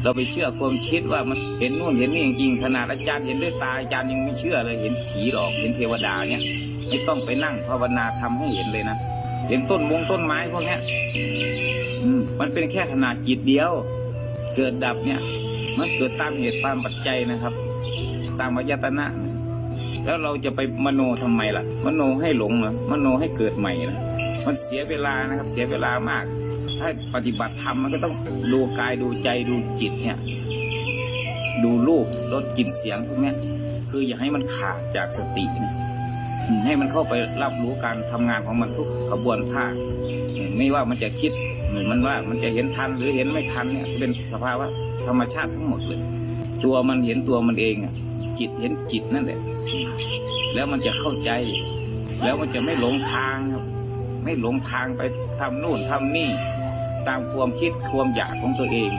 เราไปเชื่อความคิดว่ามันเห็นนู่นเห็นนี่จริงๆขนาดอาจารย์เห็นด้วยตาอาจารย์ยังไม่เชื่อเลยเห็นผีหรอกเห็นเทวดาเนี่ยไม่ต้องไปนั่งภาวนาทำให้เห็นเลยนะเห็นต้นไม้พวกเนี้ยมันเป็นแค่ขนาดจิตเดียวเกิดดับเนี่ยมันเกิดตามเหตุตามปัจจัยนะครับตามอายตนะแล้วเราจะไปมโนทำไมล่ะมโนให้หลงเหรอมโนให้เกิดใหม่นะมันเสียเวลานะครับเสียเวลามากถ้าปฏิบัติธรรมมันก็ต้องดูกายดูใจดูจิตเนี่ยดูรูปรสกลิ่นเสียงพวกนี้คืออย่าให้มันขาดจากสตินะให้มันเข้าไปรับรู้การทำงานของมันทุกกระบวนท่าไม่ว่ามันจะคิดเหมือนมันว่ามันจะเห็นทันหรือเห็นไม่ทันเนี่ยเป็นสภาวะธรรมชาติทั้งหมดเลยตัวมันเห็นตัวมันเองอ่ะจิตเห็นจิตนั่นแหละแล้วมันจะเข้าใจแล้วมันจะไม่หลงทางครับไม่หลงทางไปทำนู่นทำนี่ตามความคิดความอยากของตัวเอง